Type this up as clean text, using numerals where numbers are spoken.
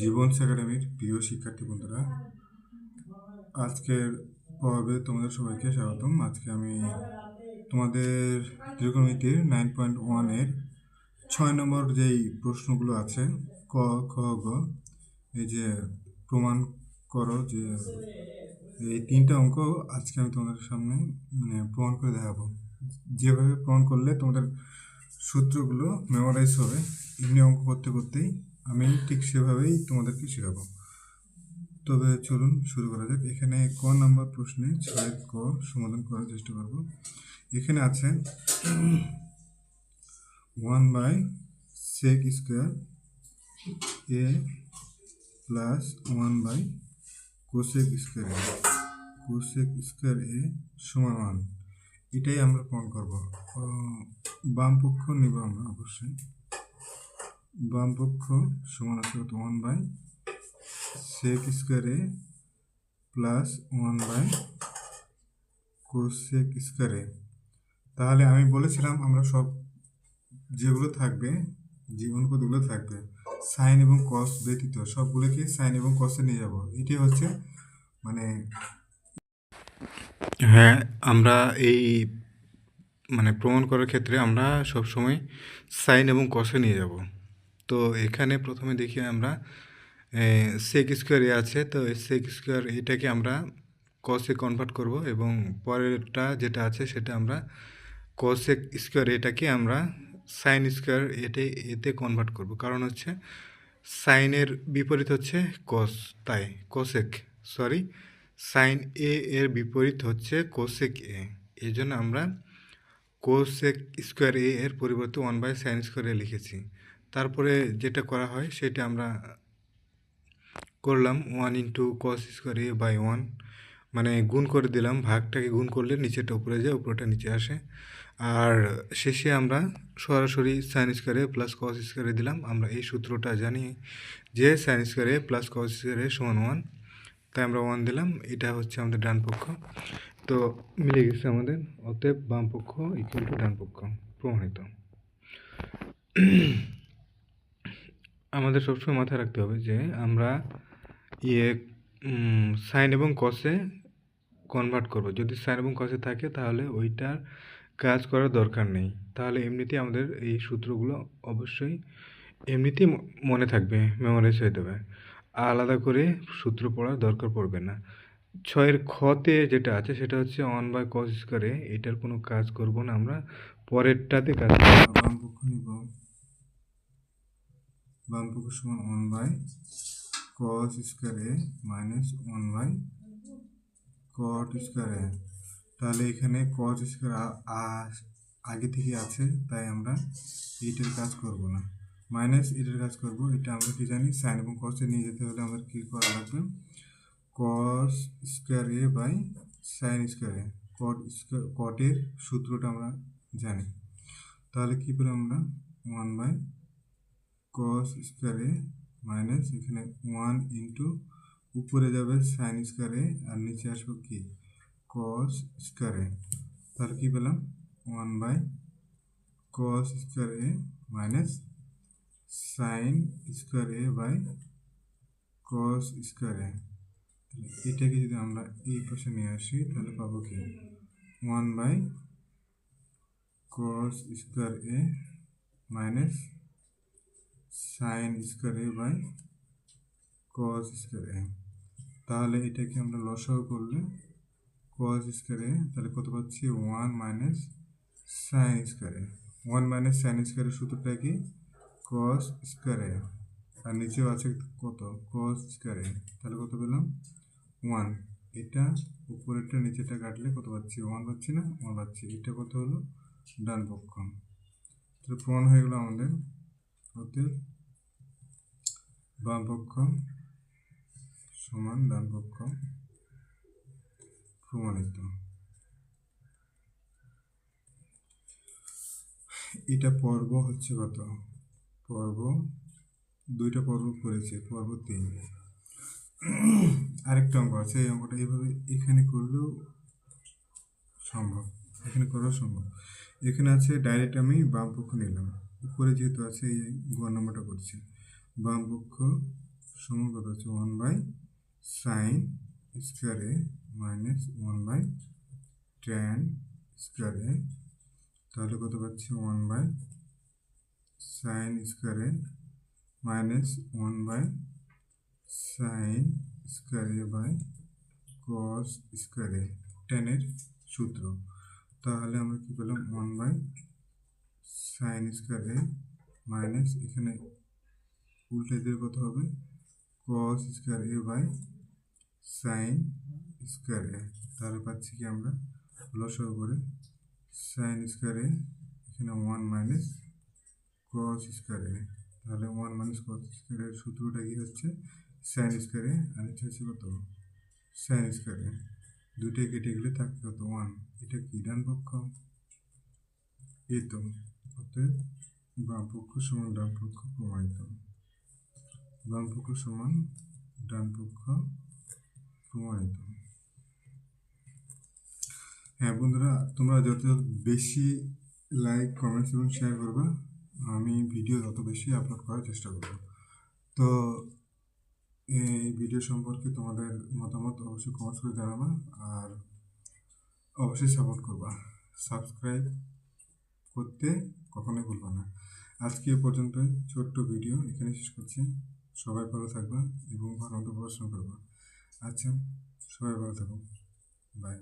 জীবন একাডেমির প্রিয় শিক্ষার্থী বন্ধুরা, আজকের পর্বে তোমাদের সবাইকে স্বাগতম। আজকে আমি তোমাদের ত্রিকোণমিতির 9.1-এর 6 নম্বর যেই প্রশ্নগুলো আছে ক, খ, গ, এই যে প্রমাণ করো, যে এই 3টা অঙ্ক আজকে আমি তোমাদের সামনে প্রমাণ করে দেখাবো। যেভাবে প্রমাণ করলে তোমাদের সূত্রগুলো মেমোরাইজ হবে, এমনি অঙ্ক করতে করতেই আমি ঠিক সেভাবেই তোমাদেরকে শেখাবো। তবে চলুন শুরু করা যাক। এখানে ক নাম্বার প্রশ্নে 6 ক সমাধান করার চেষ্টা করব। এখানে আছে 1/sec স্কোয়ার এ প্লাস 1/cosec স্কোয়ার এ, cosec স্কোয়ার এ সমান 1। এটাই আমরা প্রমাণ করব। বাম পক্ষ নিব আমরা অবশ্যই। বাম পক্ষ সমান আছে 1/sec square A plus 1/cosec square A. তাহলে আমি বলেছিলাম আমরা সব যেগুলো থাকবে, যে অনুপাতগুলো থাকবে সাইন এবং কস ব্যতীত সবগুলোকে সাইন এবং কসে নিয়ে যাব। এটি হচ্ছে হ্যাঁ, আমরা এই প্রমাণ করার ক্ষেত্রে আমরা সবসময় সাইন এবং কসে নিয়ে যাব। তো এখানে প্রথমে দেখি আমরা সেক স্কোয়ার এ আছে, তো সেক স্কোয়ার এটাকে আমরা কসে কনভার্ট করব এবং পরেরটা যেটা আছে সেটা আমরা কসেক স্কোয়ার এটাকে আমরা সাইন স্কোয়ার এতে কনভার্ট করব। কারণ হচ্ছে সাইনের বিপরীত হচ্ছে কস, তাই সাইন এ এর বিপরীত হচ্ছে কোসেক এ। এই জন্য আমরা কোসেক স্কোয়ার এ এর পরিবর্তে 1/sin স্কোয়ার এ লিখেছি। তারপরে যেটা করা হয় সেটা আমরা করলাম 1 × cos² a/1, গুণ করে দিলাম। ভাগটাকে গুণ করলে নিচেটা উপরে যায়, উপরেটা নিচে আসে। আর শেষে আমরা সরাসরি sin² a plus cos² a দিলাম। আমরা এই সূত্রটা জানি যে sin² a plus cos² a সমান 1, তাই আমরা 1 দিলাম। এটা হচ্ছে আমাদের ডান পক্ষ। তো মিলে গেছে আমাদের, অতএব বাম পক্ষ ইকুয়াল টু ডান পক্ষ, প্রমাণিত। আমাদের সবসময় মাথায় রাখতে হবে যে আমরা সাইন এবং কসে কনভার্ট করব। যদি সাইন এবং কসে থাকে তাহলে ওইটার কাজ করার দরকার নেই। তাহলে এমনিতেই আমাদের এই সূত্রগুলো অবশ্যই এমনিতেই মনে থাকবে, মেমোরাইজ হয়ে যাবে, আলাদা করে সূত্র পড়ার দরকার পড়বে না। 6-এর খতে যেটা আছে সেটা হচ্ছে 1/cos², এটার কোনো কাজ করব না আমরা, পরেরটাতে কাজ করব। বাম পক্ষ নিব, বাম পক্ষ সমান 1/cos² a minus 1/cot² a। তাহলে এখানে cos² আগে থেকে আছে, তাই আমরা এইটার কাজ করব না, মাইনাস এটার কাজ করব। এটা আমরা কি জানি, সাইন এবং কসে নিয়ে যেতে হলে আমাদের কি করা লাগবে, cos² a/sin² a। কটের সূত্রটা আমরা জানি। তাহলে কি পেলাম আমরা, 1/cos² a মাইনাস এখানে 1 ইন্টু উপরে যাবে sin² a আর নিচে আসবো কি cos² a। তাহলে কি পেলাম, 1/cos² a minus sin² a/cos² a। এটাকে যদি আমরা এই পাশে নিয়ে আসি তাহলে পাবো কি, 1/cos² a minus sin² a/cos² a। তাহলে এটাকে আমরা লসাগু করলে cos² a, তাহলে কত পাচ্ছি, 1 minus sin² a। 1 minus sin² এর সূত্রটা কি, cos² a, আর নিচেও আছে কত, cos²a। তাহলে কত পেলাম, 1। এটা উপরেরটা নিচেটা কাটলে কত পাচ্ছি, 1 পাচ্ছি না, 1 পাচ্ছি। এটা কত হলো, ডান পক্ষ। তাহলে প্রমাণ হয়ে গেল আমাদের, অতএব বাম পক্ষ সমান ডান পক্ষ, প্রমাণিত। এটা পর্ব হচ্ছে কত, পর্ব 2টা পর্ব করেছে, পর্ব 3। আরেকটা অঙ্ক আছে, এই অঙ্কটা এইভাবে এখানে করলেও সম্ভব, এখানে করাও সম্ভব। এখানে আছে ডাইরেক্ট আমি বাম পক্ষ নিলাম, উপরে যেহেতু আছে এই গ নম্বরটা করছি, বাম পক্ষ সমান কত হচ্ছে 1 by sine square A minus 1 by tan square A, তাহলে কত পাচ্ছি 1 by sine square A minus 1 by sine square A by cos square A, ট্যানের সূত্র। তাহলে আমরা কি পেলাম 1 by sine square A minus এখানে উল্টে দিলে কত হবে cos square A by sine square A. তাহলে পাচ্ছি কি আমরা লসাগু করে সাইন স্কোয়ার এ এখানে 1 মাইনাস কস স্কোয়ার এ, তাহলে 1 মাইনাস কস স্কোয়ার এর সূত্রটা কি হচ্ছে সাইন স্কোয়ার এ, আর এটা হচ্ছে কত সাইন স্কোয়ার এ, দুইটাই কেটে গেলে থাকবে কত 1। এটা কি ডান পক্ষ, এই তো, অতএব বাম পক্ষ সমান ডান পক্ষ প্রমাণিত। বাম পক্ষ সমান ডান পক্ষ প্রমাণিত। হ্যাঁ বন্ধুরা, তোমরা যত বেশি লাইক কমেন্টস এবং শেয়ার করবা, আমি ভিডিও যত বেশি আপলোড করার চেষ্টা করব। তো এই ভিডিও সম্পর্কে তোমাদের মতামত অবশ্যই কমেন্টস করে জানাবা, আর অবশ্যই সাপোর্ট করবা। সাবস্ক্রাইব করতে কখনোই ভুলবা না। আজকে এ পর্যন্তই ছোট্ট ভিডিও এখানে শেষ করছি। সবাই ভালো থাকবা এবং ভালো মতো পড়াশোনা করবা। আচ্ছা, সবাই ভালো থাকো, বাই।